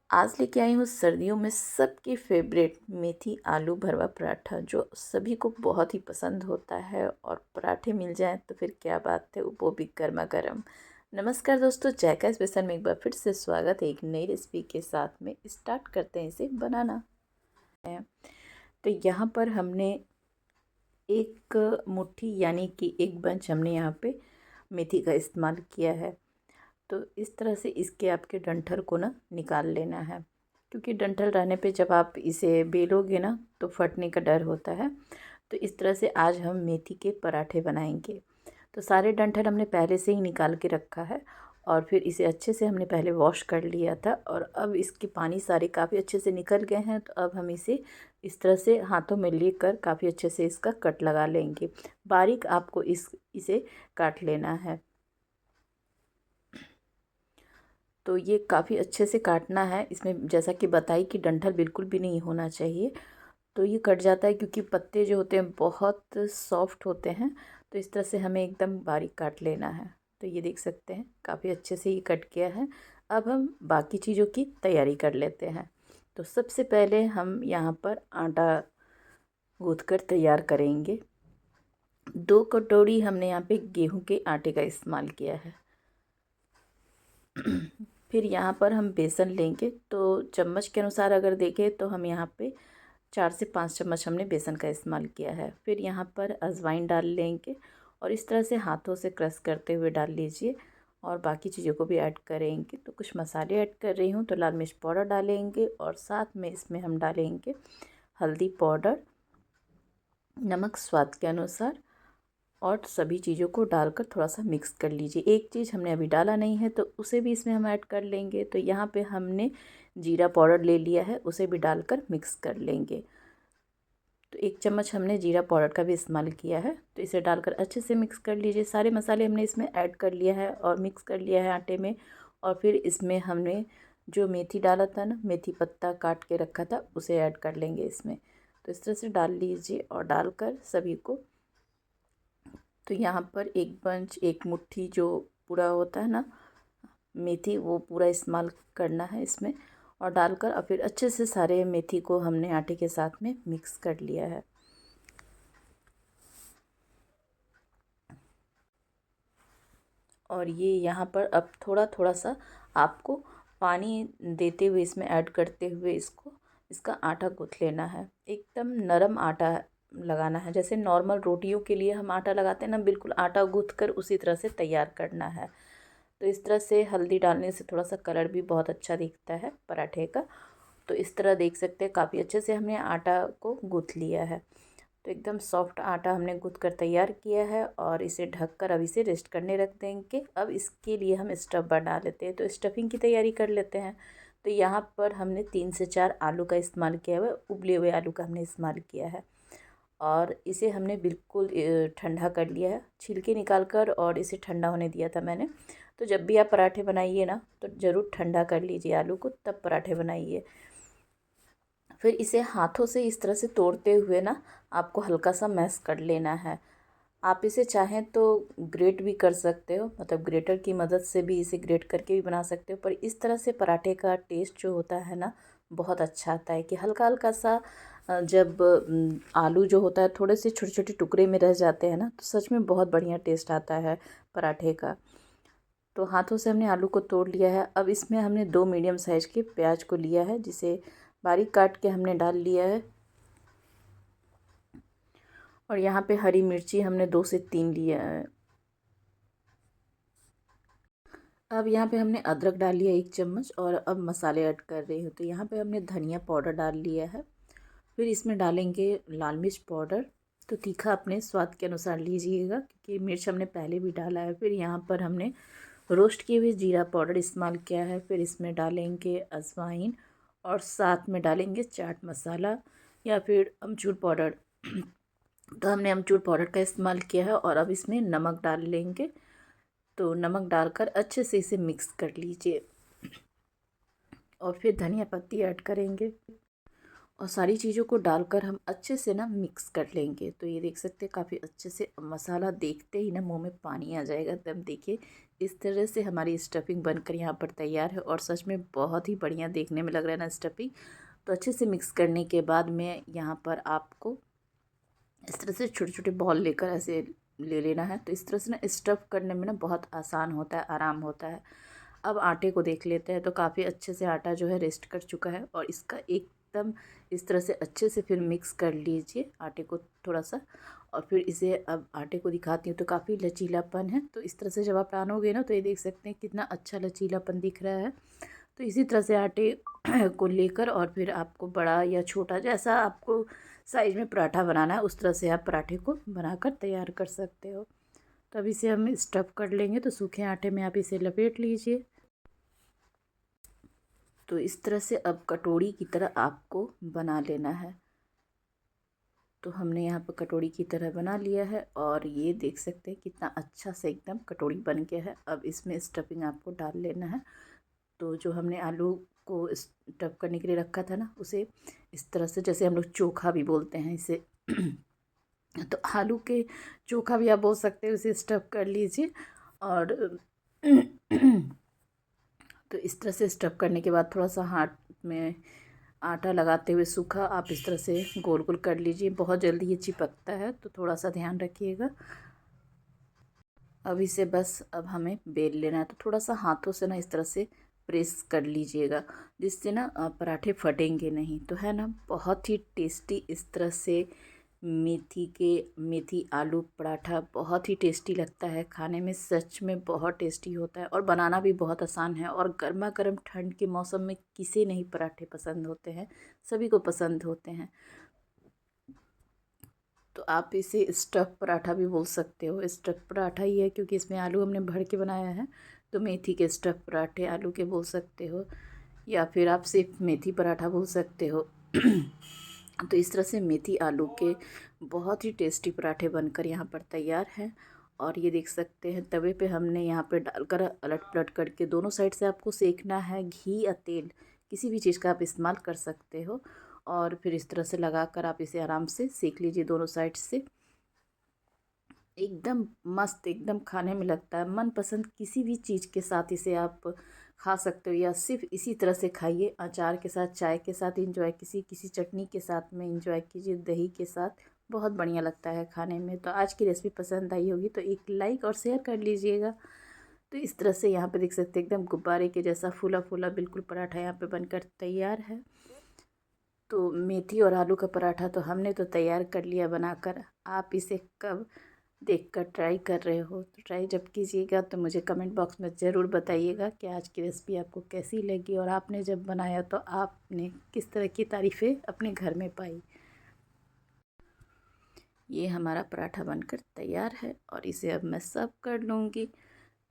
आज लेके आई हूँ सर्दियों में सबकी फेवरेट मेथी आलू भरवा पराठा, जो सभी को बहुत ही पसंद होता है। और पराठे मिल जाएं तो फिर क्या बात है, वो भी गर्मा गर्म। नमस्कार दोस्तों, जायका स्पेशल में एक बार फिर से स्वागत है एक नई रेसिपी के साथ में। स्टार्ट करते हैं इसे बनाना है। तो यहाँ पर हमने एक मुट्ठी यानी कि एक बंच हमने यहाँ पे मेथी का इस्तेमाल किया है। तो इस तरह से इसके आपके डंठल को ना निकाल लेना है, क्योंकि डंठल रहने पे जब आप इसे बेलोगे ना तो फटने का डर होता है। तो इस तरह से आज हम मेथी के पराठे बनाएंगे। तो सारे डंठल हमने पहले से ही निकाल के रखा है और फिर इसे अच्छे से हमने पहले वॉश कर लिया था। और अब इसके पानी सारे काफ़ी अच्छे से निकल गए हैं। तो अब हम इसे इस तरह से हाथों में लेकर काफ़ी अच्छे से इसका कट लगा लेंगे। बारीक आपको इसे काट लेना है। तो ये काफ़ी अच्छे से काटना है। इसमें जैसा कि बताई कि डंठल बिल्कुल भी नहीं होना चाहिए, तो ये कट जाता है क्योंकि पत्ते जो होते हैं बहुत सॉफ्ट होते हैं। तो इस तरह से हमें एकदम बारीक काट लेना है। तो ये देख सकते हैं काफ़ी अच्छे से ये कट गया है। अब हम बाकी चीज़ों की तैयारी कर लेते हैं। तो सबसे पहले हम यहाँ पर आटा गूँथ कर तैयार करेंगे। 2 कटोरी हमने यहाँ पे गेहूं के आटे का इस्तेमाल किया है। फिर यहाँ पर हम बेसन लेंगे। तो चम्मच के अनुसार अगर देखें तो हम यहाँ पे 4 से 5 चम्मच हमने बेसन का इस्तेमाल किया है। फिर यहाँ पर अजवाइन डाल लेंगे और इस तरह से हाथों से क्रश करते हुए डाल लीजिए। और बाकी चीज़ों को भी ऐड करेंगे। तो कुछ मसाले ऐड कर रही हूँ। तो लाल मिर्च पाउडर डालेंगे और साथ में इसमें हम डालेंगे हल्दी पाउडर, नमक स्वाद के अनुसार, और सभी चीज़ों को डालकर थोड़ा सा मिक्स कर लीजिए। एक चीज़ हमने अभी डाला नहीं है तो उसे भी इसमें हम ऐड कर लेंगे। तो यहाँ पे हमने जीरा पाउडर ले लिया है, उसे भी डालकर मिक्स कर लेंगे। तो 1 चम्मच हमने जीरा पाउडर का भी इस्तेमाल किया है। तो इसे डालकर अच्छे से मिक्स कर लीजिए। सारे मसाले हमने इसमें ऐड कर लिया है और मिक्स कर लिया है आटे में। और फिर इसमें हमने जो मेथी डाला था ना, मेथी पत्ता काट के रखा था, उसे ऐड कर लेंगे इसमें। तो इस तरह से डाल लीजिए और डालकर सभी को, तो यहाँ पर एक बंच, एक मुट्ठी जो पूरा होता है ना मेथी, वो पूरा इस्तेमाल करना है इसमें। और डालकर और फिर अच्छे से सारे मेथी को हमने आटे के साथ में मिक्स कर लिया है। और ये यहाँ पर अब थोड़ा थोड़ा सा आपको पानी देते हुए, इसमें ऐड करते हुए इसका आटा गूँथ लेना है। एकदम नरम आटा लगाना है, जैसे नॉर्मल रोटियों के लिए हम आटा लगाते हैं ना, बिल्कुल आटा गूँथ कर उसी तरह से तैयार करना है। तो इस तरह से हल्दी डालने से थोड़ा सा कलर भी बहुत अच्छा दिखता है पराठे का। तो इस तरह देख सकते हैं काफ़ी अच्छे से हमने आटा को गूँथ लिया है। तो एकदम सॉफ्ट आटा हमने गूँथ कर तैयार किया है और इसे ढककर अब इसे रेस्ट करने रख देंगे। अब इसके लिए हम स्टफ़ बना लेते हैं। तो स्टफिंग की तैयारी कर लेते हैं। तो यहाँ पर हमने 3 से 4 आलू का इस्तेमाल किया हुआ है, उबले हुए आलू का हमने इस्तेमाल किया है। और इसे हमने बिल्कुल ठंडा कर लिया है, छिलके निकाल कर, और इसे ठंडा होने दिया था मैंने। तो जब भी आप पराठे बनाइए ना तो ज़रूर ठंडा कर लीजिए आलू को, तब पराठे बनाइए। फिर इसे हाथों से इस तरह से तोड़ते हुए ना आपको हल्का सा मैश कर लेना है। आप इसे चाहें तो ग्रेट भी कर सकते हो, मतलब ग्रेटर की मदद से भी इसे ग्रेट करके भी बना सकते हो। पर इस तरह से पराठे का टेस्ट जो होता है ना, बहुत अच्छा आता है। कि हल्का हल्का सा जब आलू जो होता है थोड़े से छोटे छोटे टुकड़े में रह जाते हैं ना, तो सच में बहुत बढ़िया टेस्ट आता है पराठे का। तो हाथों से हमने आलू को तोड़ लिया है। अब इसमें हमने 2 मीडियम साइज़ के प्याज को लिया है, जिसे बारीक काट के हमने डाल लिया है। और यहाँ पे हरी मिर्ची हमने 2 से 3 लिया है। अब यहाँ पे हमने अदरक डाल लिया 1 चम्मच, और अब मसाले ऐड कर रही हूँ। तो यहाँ पे हमने धनिया पाउडर डाल लिया है। फिर इसमें डालेंगे लाल मिर्च पाउडर। तो तीखा अपने स्वाद के अनुसार लीजिएगा, क्योंकि मिर्च हमने पहले भी डाला है। फिर यहाँ पर हमने रोस्ट किए हुए जीरा पाउडर इस्तेमाल किया है। फिर इसमें डालेंगे अजवाइन और साथ में डालेंगे चाट मसाला या फिर अमचूर पाउडर। तो हमने अमचूर पाउडर का इस्तेमाल किया है। और अब इसमें नमक डाल लेंगे। तो नमक डालकर अच्छे से इसे मिक्स कर लीजिए और फिर धनिया पत्ती ऐड करेंगे। और सारी चीज़ों को डालकर हम अच्छे से ना मिक्स कर लेंगे। तो ये देख सकते हैं काफ़ी अच्छे से मसाला देखते ही ना मुंह में पानी आ जाएगा एकदम। देखिए इस तरह से हमारी स्टफिंग बनकर यहाँ पर तैयार है और सच में बहुत ही बढ़िया देखने में लग रहा है ना स्टफिंग। तो अच्छे से मिक्स करने के बाद में यहाँ पर आपको इस तरह से छोटे छोटे बॉल लेकर ऐसे ले लेना है। तो इस तरह से ना स्टफ़ करने में ना बहुत आसान होता है, आराम होता है। अब आटे को देख लेते हैं। तो काफ़ी अच्छे से आटा जो है रेस्ट कर चुका है और इसका एकदम इस तरह से अच्छे से फिर मिक्स कर लीजिए आटे को थोड़ा सा। और फिर इसे अब आटे को दिखाती हूँ तो काफ़ी लचीलापन है। तो इस तरह से जब आप टानोगे ना तो ये देख सकते हैं कितना अच्छा लचीलापन दिख रहा है। तो इसी तरह से आटे को लेकर और फिर आपको बड़ा या छोटा जैसा आपको साइज़ में पराठा बनाना है उस तरह से आप पराठे को बनाकर तैयार कर सकते हो। तो अब इसे हम स्टफ़ कर लेंगे। तो सूखे आटे में आप इसे लपेट लीजिए। तो इस तरह से अब कटोरी की तरह आपको बना लेना है। तो हमने यहाँ पर कटोरी की तरह बना लिया है और ये देख सकते हैं कितना अच्छा से एकदम कटोरी बन गया है। अब इसमें स्टफिंग आपको डाल लेना है। तो जो हमने आलू को स्टफ़ करने के लिए रखा था ना उसे इस तरह से, जैसे हम लोग चोखा भी बोलते हैं इसे तो आलू के चोखा भी आप बोल सकते हो, उसे स्टफ़ कर लीजिए। और तो इस तरह से स्टफ़ करने के बाद थोड़ा सा हाथ में आटा लगाते हुए सूखा आप इस तरह से गोल गोल कर लीजिए। बहुत जल्दी ये चिपकता है तो थोड़ा सा ध्यान रखिएगा। अब इसे बस अब हमें बेल लेना है। तो थोड़ा सा हाथों से ना इस तरह से प्रेस कर लीजिएगा जिससे ना पराठे फटेंगे नहीं। तो है ना बहुत ही टेस्टी इस तरह से मेथी आलू पराठा बहुत ही टेस्टी लगता है खाने में। सच में बहुत टेस्टी होता है और बनाना भी बहुत आसान है। और गर्मा गर्म ठंड के मौसम में किसे नहीं पराठे पसंद होते हैं, सभी को पसंद होते हैं। तो आप इसे स्टफ़ पराठा भी बोल सकते हो। स्टफ़ पराठा ही है क्योंकि इसमें आलू हमने भर के बनाया है। तो मेथी के स्टफ़ पराठे आलू के बोल सकते हो या फिर आप सिर्फ मेथी पराठा बोल सकते हो। तो इस तरह से मेथी आलू के बहुत ही टेस्टी पराठे बनकर यहाँ पर तैयार हैं। और ये देख सकते हैं तवे पे हमने यहाँ पे डालकर अलट पलट करके दोनों साइड से आपको सेकना है। घी या तेल किसी भी चीज़ का आप इस्तेमाल कर सकते हो। और फिर इस तरह से लगाकर आप इसे आराम से सेक लीजिए दोनों साइड से। एकदम मस्त, एकदम खाने में लगता है मनपसंद किसी भी चीज़ के साथ इसे आप खा सकते हो या सिर्फ इसी तरह से खाइए। अचार के साथ, चाय के साथ इंजॉय, किसी किसी चटनी के साथ में इंजॉय कीजिए, दही के साथ बहुत बढ़िया लगता है खाने में। तो आज की रेसिपी पसंद आई होगी तो एक लाइक और शेयर कर लीजिएगा। तो इस तरह से यहाँ पे देख सकते हैं एकदम गुब्बारे के जैसा फूला फूला बिल्कुल पराठा यहाँ पे बनकर तैयार है। तो मेथी और आलू का पराठा तो हमने तो तैयार कर लिया बनाकर। आप इसे कब देखकर ट्राई कर रहे हो तो ट्राई जब कीजिएगा तो मुझे कमेंट बॉक्स में ज़रूर बताइएगा कि आज की रेसिपी आपको कैसी लगी और आपने जब बनाया तो आपने किस तरह की तारीफ़ें अपने घर में पाई। ये हमारा पराठा बनकर तैयार है और इसे अब मैं सर्व कर लूँगी।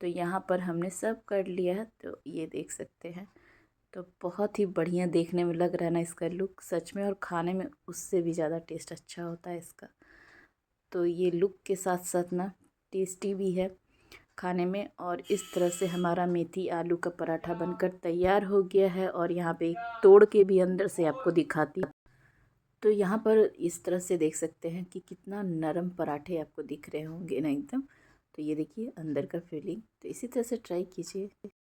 तो यहाँ पर हमने सर्व कर लिया है। तो ये देख सकते हैं तो बहुत ही बढ़िया देखने में लग रहा है ना इसका लुक सच में। और खाने में उससे भी ज़्यादा टेस्ट अच्छा होता है इसका। तो ये लुक के साथ साथ ना टेस्टी भी है खाने में। और इस तरह से हमारा मेथी आलू का पराठा बनकर तैयार हो गया है। और यहाँ पे तोड़ के भी अंदर से आपको दिखाती। तो यहाँ पर इस तरह से देख सकते हैं कि कितना नरम पराठे आपको दिख रहे होंगे ना एकदम। तो ये देखिए अंदर का फीलिंग। तो इसी तरह से ट्राई कीजिए।